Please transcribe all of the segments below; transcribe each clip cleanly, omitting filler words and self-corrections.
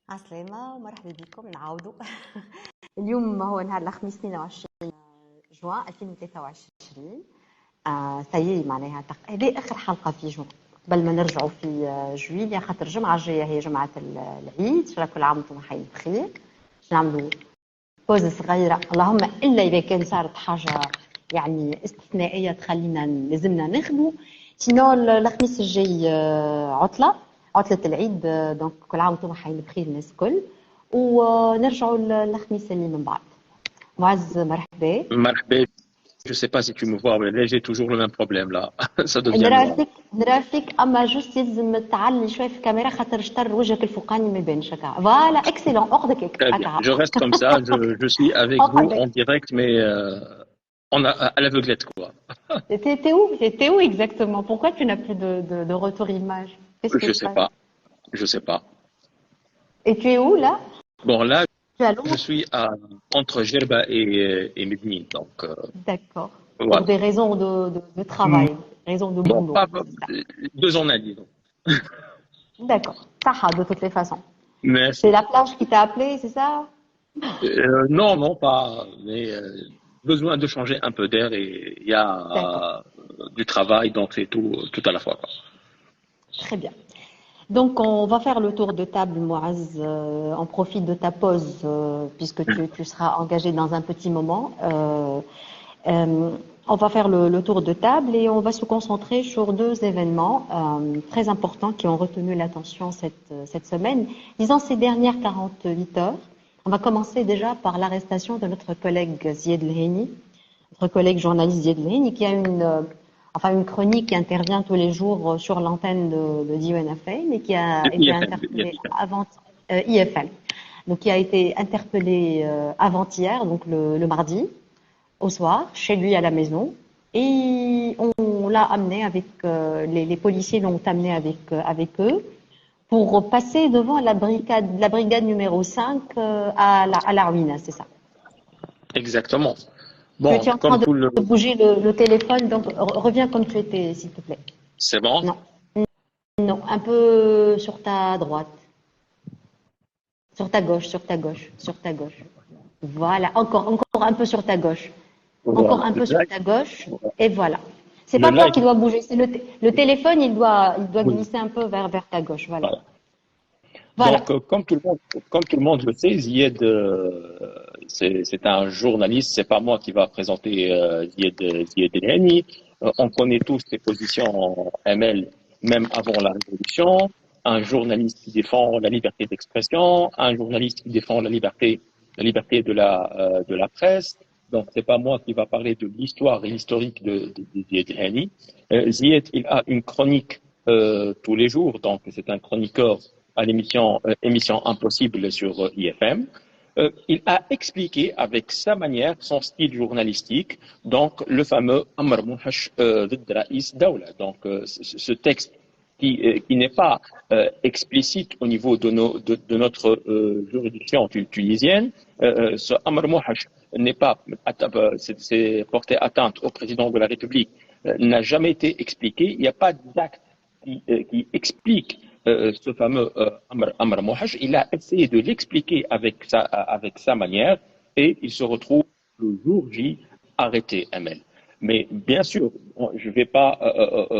عسلامة ومرحبا بكم نعاودوا. اليوم هو نهار الخميس 22 جوان 2023. سيي معناها هذه آخر حلقة في جوان قبل ما نرجعوا في جويليا، خاطر الجمعة الجاية هي جمعة العيد. كل عام وانتم حيين بخير. باش نعملوا بوز صغيرة، اللهم إلا إذا كان صارت حاجة يعني استثنائية تخلينا لازمنا نخدموا. سينو الخميس الجاي عطلة العيد، دونك كل عام وانتم حيين بخير الناس الكل، ونرجعوا الخميس اللي من بعد. معز مرحبا. Marhaba, je sais pas si tu me vois, mais là j'ai toujours le même problème là. Ça devient noir. نرى فيك اما جوست يلزم تعلي شويه في الكاميرا خاطر شطر وجهك الفوقاني ما يبانش هكا. فوالا اكسيلون، اخذك Très bien. هكا. Je reste comme ça, je suis avec vous اخذك. en direct, mais on a à l'aveuglette quoi. T'étais où exactement? Pourquoi tu n'as plus de retour image? Qu'est-ce qui Je se sais passe? pas, je sais pas. Et tu es où là? Bon là, Tu es à je Londres? suis entre Gerba et Medellin, donc D'accord. Pour voilà. des raisons de Mm. travail, raisons de Bon, boulot. pas C'est ça. 2 ans à disons. D'accord. Ça, de toutes les façons. C'est Merci. la plage qui t'a appelé, c'est ça? Non, non, pas, mais besoin de changer un peu d'air et il y D'accord. a du travail, donc c'est tout à la fois quoi. Très bien. Donc, on va faire le tour de table, Moaz. On profite de ta pause, puisque tu seras engagé dans un petit moment. Euh, on va faire le tour de table et on va se concentrer sur deux événements très importants qui ont retenu l'attention cette semaine. Disons ces dernières 48 heures. On va commencer déjà par l'arrestation de notre collègue Zied Lheni, notre collègue journaliste Zied Lheni, qui a une chronique qui intervient tous les jours sur l'antenne de DUNFM et qui a été interpellé avant IFL. Donc, qui a été interpellé avant-hier, donc le mardi, au soir, chez lui à la maison. Et on l'a amené avec, les policiers l'ont amené avec eux pour passer devant la brigade numéro 5 à la ruine, c'est ça. Exactement. Tu, Bon, tu es en train comme de tout le... bouger le téléphone, donc reviens comme tu étais, s'il te plaît. C'est bon? Non, non, un peu sur ta droite, sur ta gauche, sur ta gauche, sur ta gauche. Voilà, encore un peu sur ta gauche. Encore Voilà. un peu sur ta gauche, et voilà. C'est Le pas toi live, qui dois bouger, c'est le téléphone, il doit oui. glisser un peu vers ta gauche, voilà. Voilà. Voilà. Donc, comme tout le monde le sait, Zied, c'est un journaliste. C'est pas moi qui va présenter Zied Elheni. On connaît tous ses positions en ML, même avant la révolution. Un journaliste qui défend la liberté d'expression, un journaliste qui défend la liberté de la presse. Donc, c'est pas moi qui va parler de l'histoire et l'historique de Zied Elheni. Zied, il a une chronique tous les jours. Donc, c'est un chroniqueur à l'émission Émission Impossible sur IFM. Il a expliqué avec sa manière, son style journalistique, donc le fameux Amr Mouhash ضد رئيس دولة. Donc ce texte qui n'est pas explicite au niveau de notre juridiction tunisienne, ce Amr Mouhash n'est pas, c'est porté atteinte au président de la République, n'a jamais été expliqué. Il n'y a pas d'acte qui explique ce fameux Amr Mouhaj. Il a essayé de l'expliquer avec sa manière et il se retrouve le jour J arrêté, ML. Mais bien sûr, je ne vais pas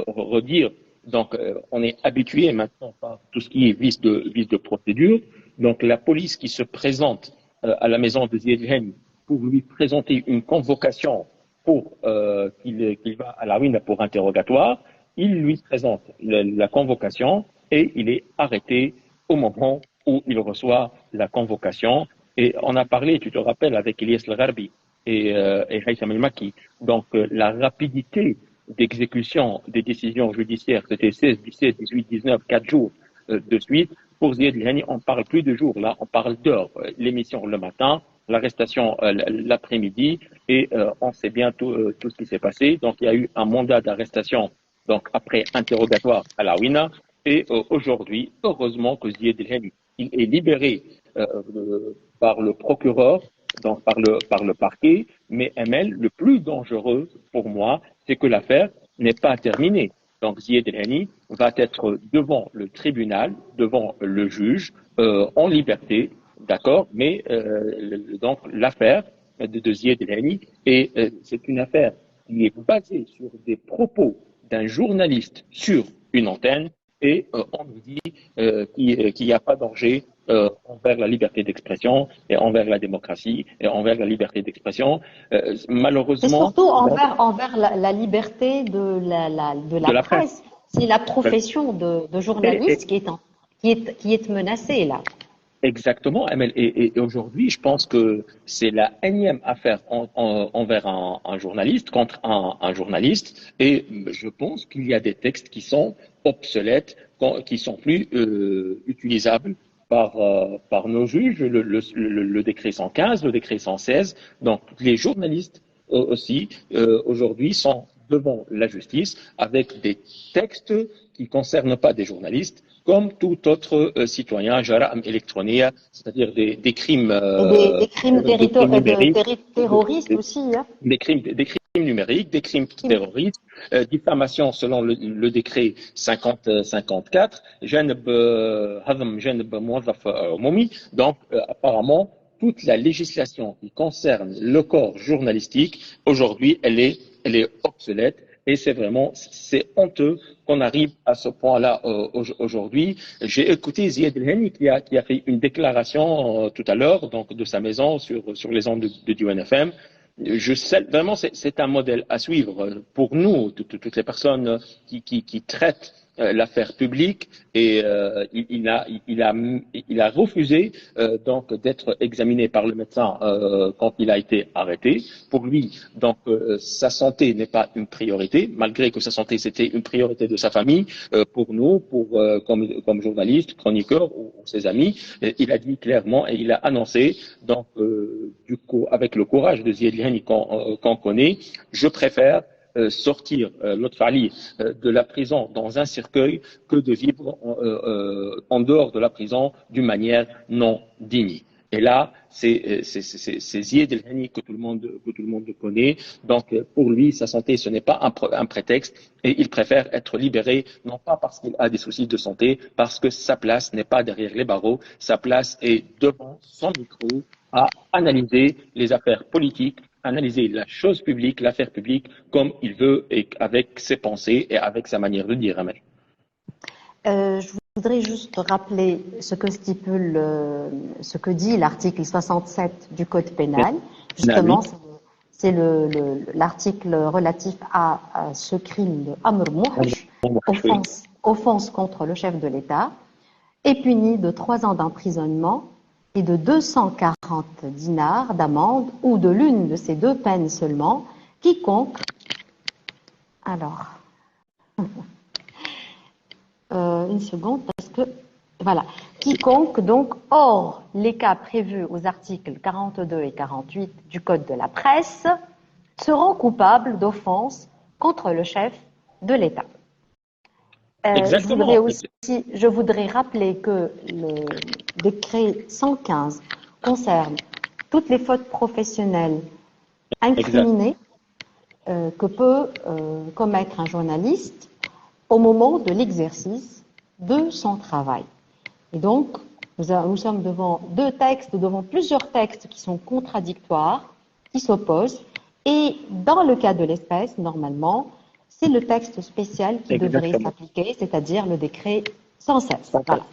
redire, donc on est habitué maintenant par tout ce qui est vice de procédure. Donc la police qui se présente à la maison de Zied Elheni pour lui présenter une convocation pour qu'il va à la ruine pour interrogatoire, il lui présente la convocation et il est arrêté au moment où il reçoit la convocation. Et on a parlé, tu te rappelles, avec Ilyes El-Gharbi et Haïssam El-Makki. Donc la rapidité d'exécution des décisions judiciaires, c'était 16, 17, 18, 19, 4 jours de suite. Pour Zied Elheni, on ne parle plus de jours, là, on parle d'heures. L'émission le matin, l'arrestation l'après-midi, et on sait bien tout ce qui s'est passé. Donc il y a eu un mandat d'arrestation, donc après interrogatoire à la WINA, et aujourd'hui, heureusement que Zied Elheni il est libéré par le procureur, donc par le parquet, mais ML, le plus dangereux pour moi, c'est que l'affaire n'est pas terminée. donc Zied El-Hani, va être devant le tribunal, devant le juge, en liberté, d'accord, mais donc l'affaire de Zied El-Hani, et c'est une affaire qui est basée sur des propos d'un journaliste sur une antenne, et on nous dit qu'il n'y a pas danger envers la liberté d'expression et envers la démocratie et envers la liberté d'expression. C'est Malheureusement, surtout donc, envers la liberté de de la la presse. presse. C'est la profession de Et, journaliste qui est menacée là. exactement, Amel. Et aujourd'hui, je pense que c'est la énième affaire envers un journaliste contre un journaliste. Et je pense qu'il y a des textes qui sont obsolètes, qui sont plus utilisables par nos juges, le décret 115, le décret 116. Donc, les journalistes aussi, aujourd'hui, sont devant la justice avec des textes qui ne concernent pas des journalistes, comme tout autre citoyen, jara'am électronia, c'est-à-dire des crimes, Et des crimes des crimes numériques, terroristes aussi. Hein. des crimes numériques, des crimes terroristes, diffamation selon le décret 50-54, donc apparemment toute la législation qui concerne le corps journalistique aujourd'hui elle est obsolète. Et c'est honteux qu'on arrive à ce point-là aujourd'hui. J'ai écouté Zied El-Hani qui a fait une déclaration tout à l'heure, donc de sa maison sur les ondes de DUNFM. Je sais vraiment c'est un modèle à suivre pour nous, toutes les personnes qui traitent l'affaire publique, et il a refusé donc d'être examiné par le médecin quand il a été arrêté. Pour lui, donc sa santé n'est pas une priorité, malgré que sa santé c'était une priorité de sa famille. Pour nous, comme journaliste, chroniqueur ou ses amis, il a dit clairement et il a annoncé donc du coup avec le courage de Zied El-Hani qu'on connaît, je préfère sortir l'autre Fali de la prison dans un cercueil que de vivre en dehors de la prison d'une manière non digne. Et là, c'est Zied El-Hani que tout le monde connaît. Donc, pour lui, sa santé, ce n'est pas un prétexte, et il préfère être libéré, non pas parce qu'il a des soucis de santé, parce que sa place n'est pas derrière les barreaux, sa place est devant son micro à analyser les affaires politiques, analyser la chose publique, l'affaire publique, comme il veut et avec ses pensées et avec sa manière de dire. Amel. Je voudrais juste rappeler ce que stipule, ce que dit l'article 67 du Code pénal. Nami. Justement, c'est l'article relatif à ce crime de Amr Mouhch, offense contre le chef de l'État, est puni de 3 ans d'emprisonnement et de 240 dinars d'amende ou de l'une de ces deux peines seulement, quiconque. Alors. Une seconde, parce que, voilà, quiconque, donc, hors les cas prévus aux articles 42 et 48 du Code de la presse, seront coupables d'offense contre le chef de l'État. Exactement. Je voudrais rappeler que le décret 115 concerne toutes les fautes professionnelles incriminées que peut commettre un journaliste au moment de l'exercice de son travail. Et donc, nous sommes devant devant plusieurs textes qui sont contradictoires, qui s'opposent, et dans le cas de l'espèce, normalement, c'est le texte spécial qui devrait s'appliquer, c'est-à-dire le décret 116. Voilà.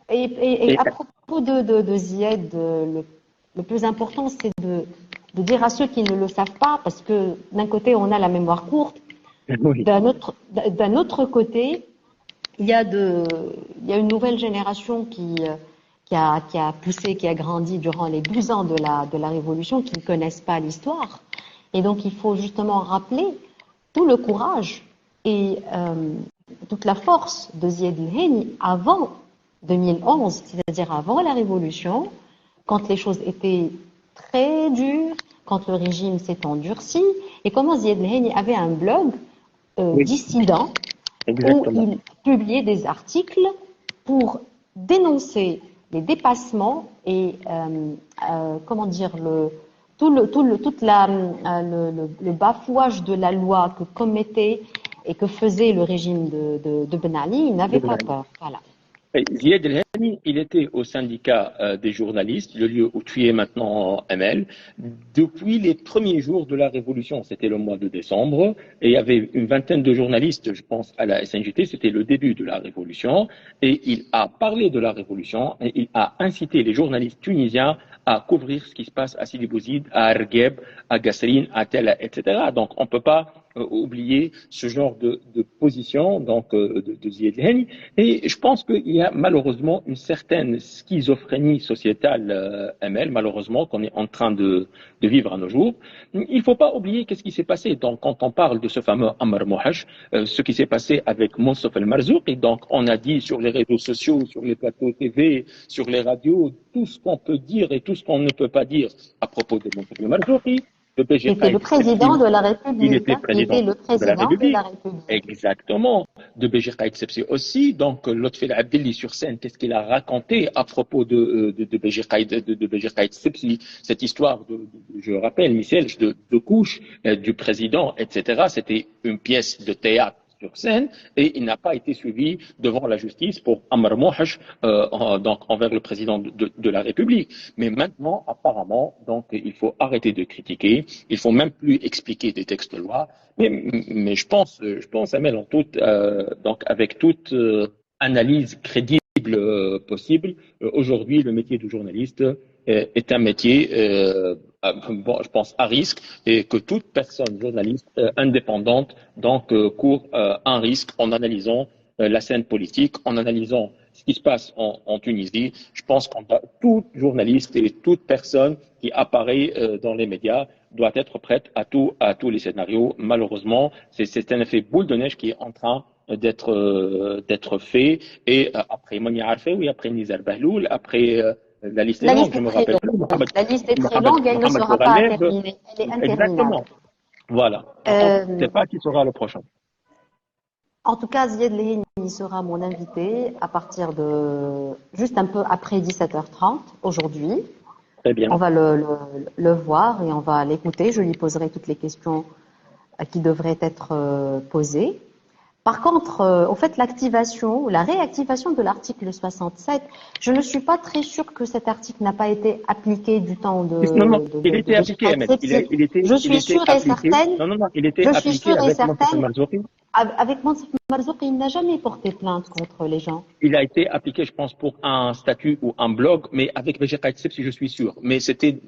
Et à propos de Zied, le plus important, c'est de dire à ceux qui ne le savent pas, parce que d'un côté, on a la mémoire courte, Oui. d'un autre côté, il y a une nouvelle génération qui a poussé, qui a grandi durant les 12 ans de la Révolution, qui ne connaissent pas l'histoire. Et donc, il faut justement rappeler tout le courage et toute la force de Zied El-Hani avant 2011, c'est-à-dire avant la Révolution, quand les choses étaient très dures, quand le régime s'est endurci, et comment Zied El-Hani avait un blog dissident où il publiait des articles pour dénoncer les dépassements et comment dire le bafouage de la loi que commettaient et que faisait le régime de Ben Ali, ils n'avaient pas peur. Voilà. Ziad El-Hani, il était au syndicat des journalistes, le lieu où tu es maintenant, ML, depuis les premiers jours de la révolution. C'était le mois de décembre, et il y avait une vingtaine de journalistes, je pense, à la SNJT. C'était le début de la révolution, et il a parlé de la révolution, et il a incité les journalistes tunisiens à couvrir ce qui se passe à Sidi Bouzid, à Argheb, à Gasserine, à Tella, etc. Donc, on ne peut pas oublier ce genre de position de Ziad El-Hani. Et je pense qu'il y a malheureusement une certaine schizophrénie sociétale, ML, malheureusement, qu'on est en train de vivre à nos jours. Il ne faut pas oublier qu'est-ce qui s'est passé. Donc, quand on parle de ce fameux Ammar Mouhache, ce qui s'est passé avec Monsef El Marzouk, et donc on a dit sur les réseaux sociaux, sur les plateaux TV, sur les radios, tout ce qu'on peut dire et tout ce qu'on ne peut pas dire à propos de Monsef El Marzouk. Il était le président de la République. Il était président de la République. République. Exactement. De Béjir Qaïd Sebsi aussi. Donc, Lotfi Abdelli sur scène, qu'est-ce qu'il a raconté à propos de Béjir Qaïd Sebsi? Cette histoire je rappelle, Michel, de couche du président, etc. C'était une pièce de théâtre sur scène, et il n'a pas été suivi devant la justice pour Ammar Mouhache, donc envers le président de la République. Mais maintenant, apparemment, donc il faut arrêter de critiquer, il faut même plus expliquer des textes de loi. Mais je pense, Amel, donc avec toute analyse crédible possible, aujourd'hui, le métier de journaliste est un métier, je pense, à risque, et que toute personne journaliste indépendante court un risque en analysant la scène politique, en analysant ce qui se passe en Tunisie. Je pense que tout journaliste et toute personne qui apparaît dans les médias doit être prête à tous les scénarios. Malheureusement, c'est un effet boule de neige qui est en train d'être fait. Et après Monia Arfeoui, après Nizar Bahloul, après la liste est longue, je me rappelle plus. La liste est très longue, elle ne sera pas terminée. Elle est interminable. Exactement. Voilà. On ne sait pas qui sera le prochain. En tout cas, Ziad El-Hani sera mon invité à partir de juste un peu après 17h30 aujourd'hui. Très bien. On va le voir et on va l'écouter. Je lui poserai toutes les questions qui devraient être posées. Par contre, au fait, l'activation, la réactivation de l'article 67, je ne suis pas très sûre que cet article n'a pas été appliqué du temps de. Non, il était appliqué, Ahmed. Je suis sûre et certaine. Non, il était appliqué avec Monsef Marzouki. Avec Monsef Marzouki, il n'a jamais porté plainte contre les gens. Il a été appliqué, je pense, pour un statut ou un blog, mais avec Béjir Qaïd Sebsi, je suis sûr. Mais c'était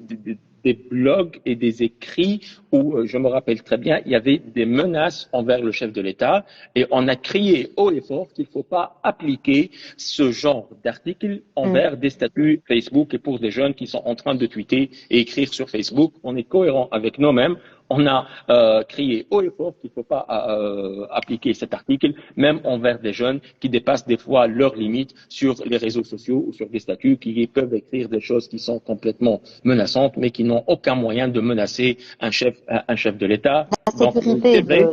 des blogs et des écrits où, je me rappelle très bien, il y avait des menaces envers le chef de l'État, et on a crié haut et fort qu'il ne faut pas appliquer ce genre d'article envers des statuts Facebook et pour des jeunes qui sont en train de tweeter et écrire sur Facebook. On est cohérent avec nous-mêmes. On a crié haut et fort qu'il ne faut pas appliquer cet article, même envers des jeunes qui dépassent des fois leurs limites sur les réseaux sociaux ou sur des statuts, qui peuvent écrire des choses qui sont complètement menaçantes, mais qui n'ont aucun moyen de menacer un chef de l'État. Donc, c'est vrai,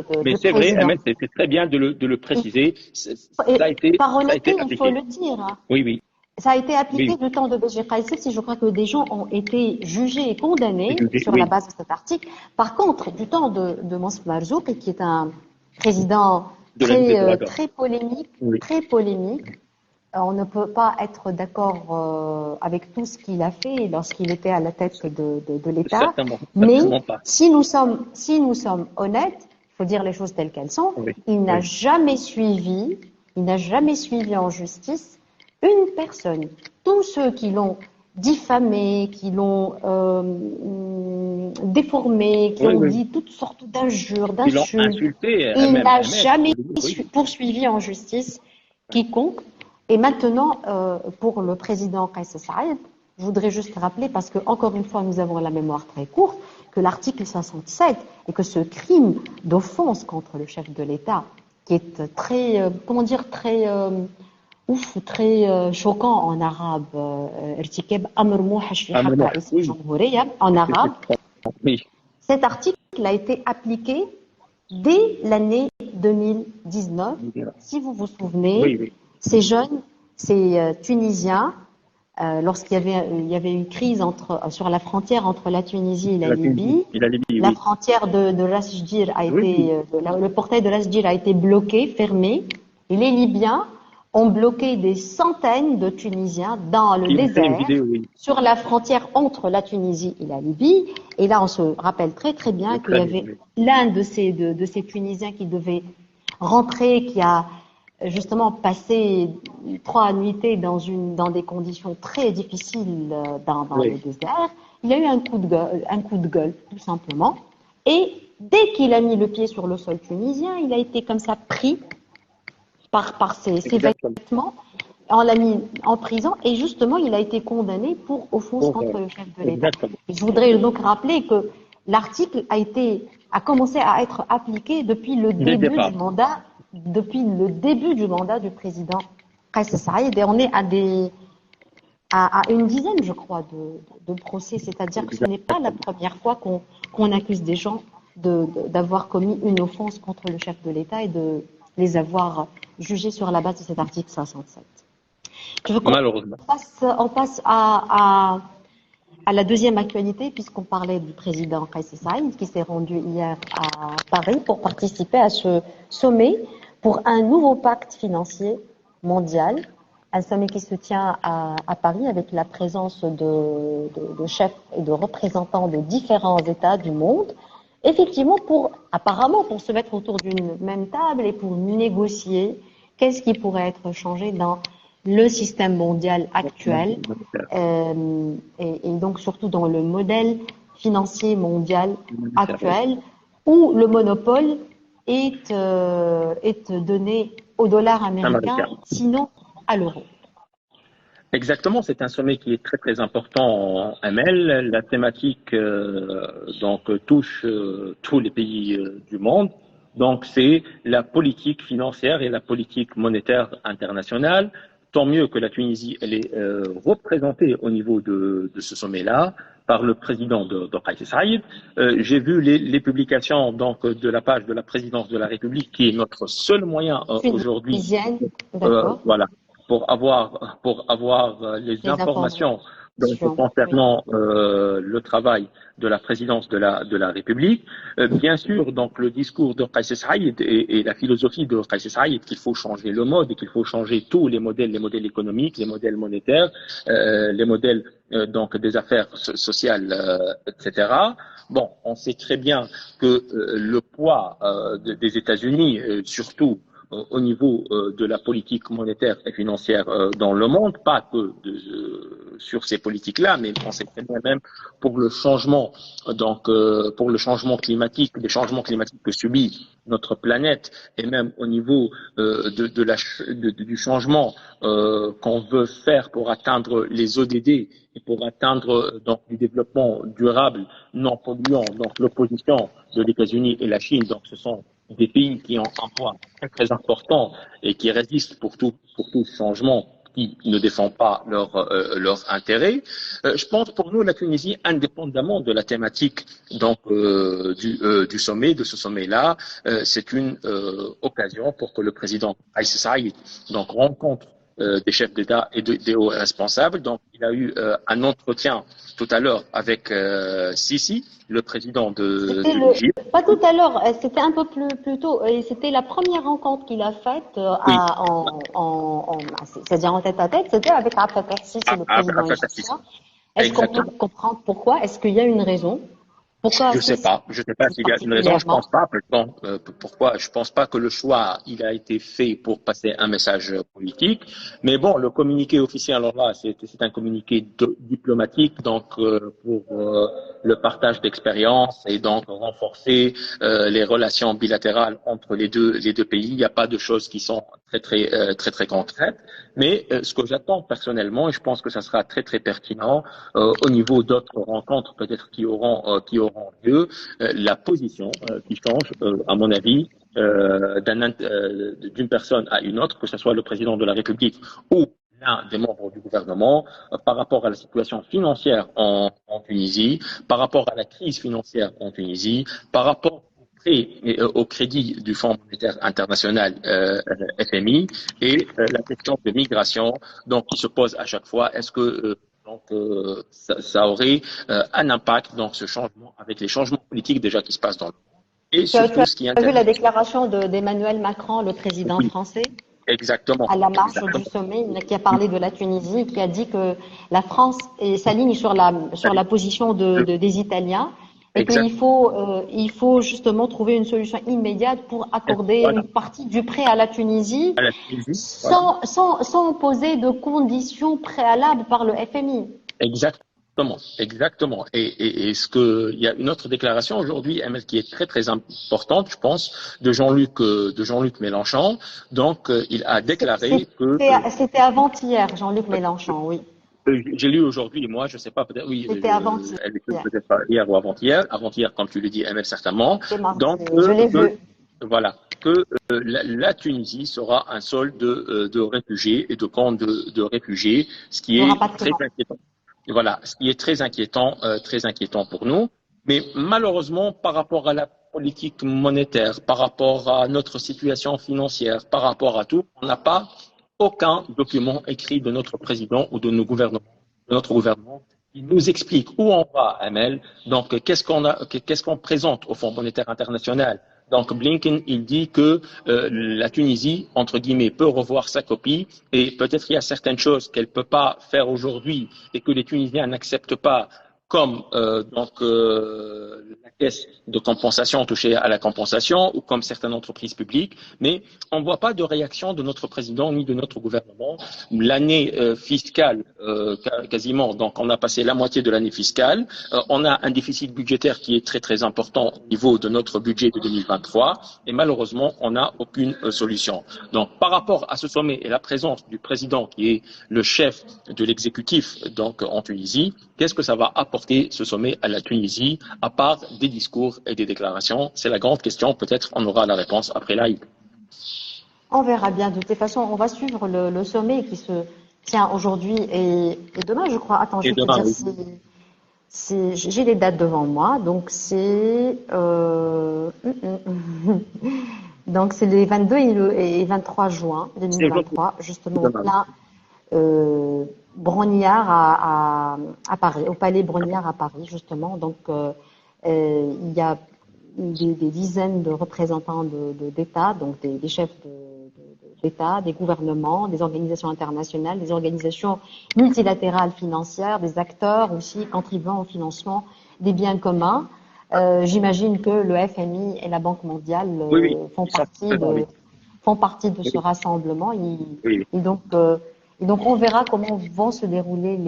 c'est très bien de le préciser. Par honnêteté, il faut le dire. Oui. Ça a été appliqué du temps de Béjir Qaïd Sebsi. Je crois que des gens ont été jugés et condamnés sur la base de cet article. Par contre, du temps de Monsef Marzouki, qui est un président très polémique, on ne peut pas être d'accord avec tout ce qu'il a fait lorsqu'il était à la tête de l'État. Mais si nous sommes honnêtes, il faut dire les choses telles qu'elles sont. Il n'a jamais suivi en justice une personne. Tous ceux qui l'ont diffamé, qui l'ont déformé, qui ont dit toutes sortes d'injures, d'insultes, il n'a jamais poursuivi en justice quiconque. Et maintenant, pour le président Kais Saïed, je voudrais juste rappeler, parce que encore une fois, nous avons la mémoire très courte, que l'article 67 et que ce crime d'offense contre le chef de l'État, qui est très, très choquant en arabe, en arabe. Cet article a été appliqué dès l'année 2019. Si vous vous souvenez, ces jeunes, ces Tunisiens il y avait une crise sur la frontière entre la Tunisie et la La Tunisie Libye. et la Libye, La oui. frontière de Ras Jdir a Oui, oui. été, le portail de Ras Jdir a été bloqué, fermé, et les Libyens ont bloqué des centaines de Tunisiens dans le J'ai vu une désert vidéo, oui. sur la frontière entre la Tunisie et la Libye. Et là, on se rappelle très très bien qu'il y L'Ukraine, avait oui. l'un de ces Tunisiens qui devait rentrer, qui a justement passé 3 nuitées dans des conditions très difficiles dans le Oui, désert. Il a eu un coup de gueule, tout simplement. Et dès qu'il a mis le pied sur le sol tunisien, il a été comme ça pris par ses exactement. vêtements. On l'a mis en prison et justement, il a été condamné pour offense Pour, contre le chef de l'État. exactement. Je voudrais donc rappeler que l'article a commencé à être appliqué Dès le départ. depuis le début du mandat du président Kais Saïed et on est à une dizaine, je crois, de procès. C'est-à-dire que ce n'est pas la première fois qu'on accuse des gens d'avoir commis une offense contre le chef de l'État et de les avoir jugés sur la base de cet article 67. Je veux qu'on Malheureusement. on passe à la deuxième actualité, puisqu'on parlait du président Kais Saïed, qui s'est rendu hier à Paris pour participer à ce sommet pour un nouveau pacte financier mondial. Un sommet qui se tient à Paris avec la présence de chefs et de représentants de différents États du monde. Effectivement, apparemment, pour se mettre autour d'une même table et pour négocier qu'est-ce qui pourrait être changé dans le système mondial actuel et donc surtout dans le modèle financier mondial actuel où le monopole est donné au dollar américain, Américain. sinon à l'euro. Exactement, c'est un sommet qui est très très important en ML. La thématique touche tous les pays du monde. Donc c'est la politique financière et la politique monétaire internationale. Tant mieux que la Tunisie elle est représentée au niveau de ce sommet-là par le président de Kais Saïed. J'ai vu les publications donc de la page de la présidence de la République qui est notre seul moyen aujourd'hui. Tunisienne, d'accord. Voilà pour avoir les Les informations donc, informations, oui. concernant le travail de la présidence de la République. Bien sûr, donc le discours de Kais Saïed et la philosophie de Kais Saïed qu'il faut changer le mode et qu'il faut changer tous les modèles économiques, les modèles monétaires, les modèles donc des affaires sociales, etc. Bon, on sait très bien que le poids des États-Unis, surtout au niveau de la politique monétaire et financière dans le monde, pas que sur ces politiques-là, mais on sait très bien même pour le changement, pour le changement climatique, les changements climatiques que subit notre planète, et même au niveau du changement qu'on veut faire pour atteindre les ODD et pour atteindre donc du développement durable non polluant, donc l'opposition de l'États-Unis et la Chine, donc ce sont des pays qui ont un poids très très important et qui résistent pour tout changement qui ne défend pas leurs intérêts. Je pense pour nous la Tunisie, indépendamment de la thématique donc du sommet, de ce sommet-là, c'est une occasion pour que le président Kais Saïed donc rencontre des chefs d'État et des hauts responsables. Donc, il a eu un entretien tout à l'heure avec Sisi, le président de l'Égypte. Pas tout à l'heure, c'était un peu plus tôt, et c'était la première rencontre qu'il a faite Oui, c'est-à-dire en tête à tête, c'était avec Abdel Fattah Sisi, le président Sisi. égyptien. Est-ce qu'on peut Exactement. comprendre pourquoi? Est-ce qu'il y a une raison? Pourquoi Je sais pas. Je sais pas s'il y a une raison. Je pense pas. Pourquoi? Je pense pas que le choix il a été fait pour passer un message politique. Mais bon, le communiqué officiel, alors là, c'est un communiqué diplomatique, donc pour le partage d'expériences et donc renforcer les relations bilatérales entre les deux pays. Il n'y a pas de choses qui sont très concrètes. Mais ce que j'attends personnellement, et je pense que ça sera très pertinent au niveau d'autres rencontres peut-être qui auront lieu, la position qui change, à mon avis, d'une personne à une autre, que ce soit le président de la République ou l'un des membres du gouvernement, par rapport à la situation financière en Tunisie, par rapport à la crise financière en Tunisie, par rapport au prêts au crédit du Fonds monétaire international FMI et la question de migration donc qui se pose à chaque fois. Est-ce que ça aurait un impact donc ce changement avec les changements politiques déjà qui se passent dans le monde et Tu surtout ce qui as vu intéresse. la déclaration d'Emmanuel Macron, le président Oui, français, exactement, à la marche du exactement. sommet, qui a parlé de la Tunisie, qui a dit que la France s'aligne sur la position des Italiens et Exactement. il faut justement trouver une solution immédiate pour accorder Voilà. une partie du prêt à la Tunisie À la Tunisie, voilà. sans poser de conditions préalables par le FMI. Exactement, exactement. Et ce que il y a une autre déclaration aujourd'hui, Emel, qui est très très importante, je pense, de Jean-Luc Mélenchon. Donc, il a déclaré que C'était avant-hier, Jean-Luc Mélenchon, oui. j'ai lu aujourd'hui, moi, je sais pas, peut-être, oui, C'était avant-hier. elle était peut-être pas hier ou avant-hier, comme tu le dis, Emel, certainement. C'est mardi, Donc, oui. Je l'ai vu. voilà, que la Tunisie sera un sol de réfugiés et de camps de réfugiés, ce qui De est très rapatriement. inquiétant. Voilà, ce qui est très inquiétant pour nous. Mais malheureusement, par rapport à la politique monétaire, par rapport à notre situation financière, par rapport à tout, on n'a pas aucun document écrit de notre président ou de notre gouvernement qui nous explique où on va, Amel. Donc, qu'est-ce qu'on présente au Fonds monétaire international? Donc, Blinken, il dit que la Tunisie, entre guillemets, peut revoir sa copie et peut-être il y a certaines choses qu'elle peut pas faire aujourd'hui et que les Tunisiens n'acceptent pas, comme la caisse de compensation touchée à la compensation ou comme certaines entreprises publiques, mais on ne voit pas de réaction de notre président ni de notre gouvernement. L'année fiscale, quasiment, donc on a passé la moitié de l'année fiscale. On a un déficit budgétaire qui est très très important au niveau de notre budget de 2023 et malheureusement, on n'a aucune solution. Donc par rapport à ce sommet et la présence du président qui est le chef de l'exécutif donc en Tunisie, qu'est-ce que ça va apporter ce sommet à la Tunisie à part des discours et des déclarations? C'est la grande question. Peut-être on aura la réponse après live. On verra bien. De toute façon, on va suivre le sommet qui se tient aujourd'hui et demain, je crois. Attends, je Et vais te demain, dire, oui. j'ai les dates devant moi. Donc, donc c'est les 22 et 23 juin C'est aujourd'hui. 2023, justement au Demain. plein Brongniart à Paris, au Palais Brongniart à Paris, justement. Donc, il y a des dizaines de représentants d'État, donc des chefs d'État, des gouvernements, des organisations internationales, des organisations multilatérales financières, des acteurs aussi contribuant au financement des biens communs. J'imagine que le FMI et la Banque mondiale Oui, oui. font Ils sont partie présents, oui. de Oui, ce rassemblement. oui. Et donc, on verra comment vont se dérouler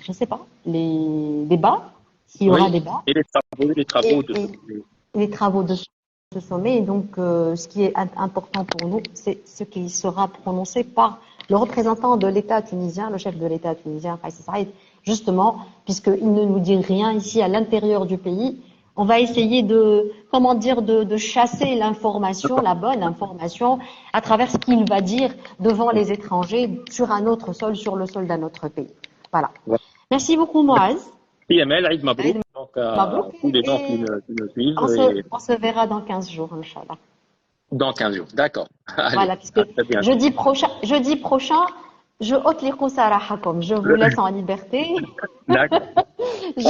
je ne sais pas, les débats, s'il y aura Oui. débat, Et les travaux de et les travaux de ce sommet. Et donc, ce qui est important pour nous, c'est ce qui sera prononcé par le représentant de l'État tunisien, le chef de l'État tunisien, Kais Saïed, justement, puisqu'il ne nous dit rien ici à l'intérieur du pays. On va essayer de chasser l'information, la bonne information, à travers ce qu'il va dire devant les étrangers sur un autre sol, sur le sol d'un autre pays. Voilà. Voilà. Merci beaucoup, Moaz. PML, Aïd Mabrouk, donc à Mabrouk. tous les gens Et qui me suivent on se verra dans 15 jours, Inch'Allah. dans 15 jours. D'accord. Allez, Voilà, puisque à très bientôt. jeudi prochain, je ôte les comme je vous laisse en liberté. D'accord. Je-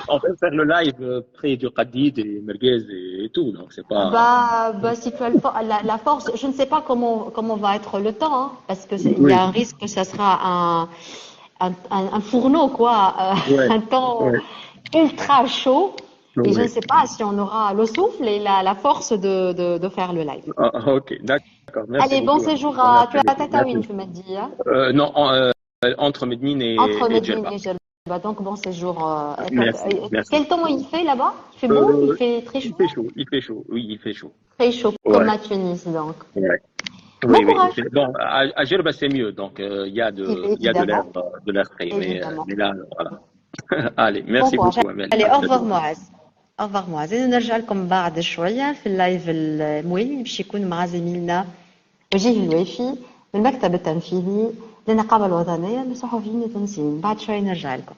On peut faire le live près du Qadid et Merguez et tout, donc c'est pas. Si tu as la force, je ne sais pas comment va être le temps, hein, parce que il y Oui, a un risque que ça sera un fourneau, quoi, ouais, un temps ouais, ultra chaud. Et je ne ouais. sais pas si on aura le souffle et la force de faire le live. Ok, d'accord. Merci Allez, bon beaucoup. séjour tu Merci as beaucoup. Tataouine, Merci. tu m'as dit, hein, Non, entre Medine entre et Medine Djerba. et Djerba. Donc, bon séjour. Merci, merci. Quel temps il fait là-bas? Il fait beau? Il fait très Il chaud? fait chaud, il fait chaud. Oui, il fait chaud. Très chaud, comme Ouais, la Tunis, donc. ouais. Bon Oui, oui. courage, Bon, à Djerba, c'est mieux. Donc, il y a évidemment, de l'air frais. évidemment. Mais là, voilà. Allez, Bon merci courage. beaucoup, Amel. Allez, À au très revoir bientôt. معز. au revoir معز. نرجع لكم بعد شوية في اللايف المهم باش يكون مع زميلنا وجيه الوافي من المكتب التنفيذي للنقابة الوطنية للصحفيين التونسيين. بعد شوية نرجع لكم.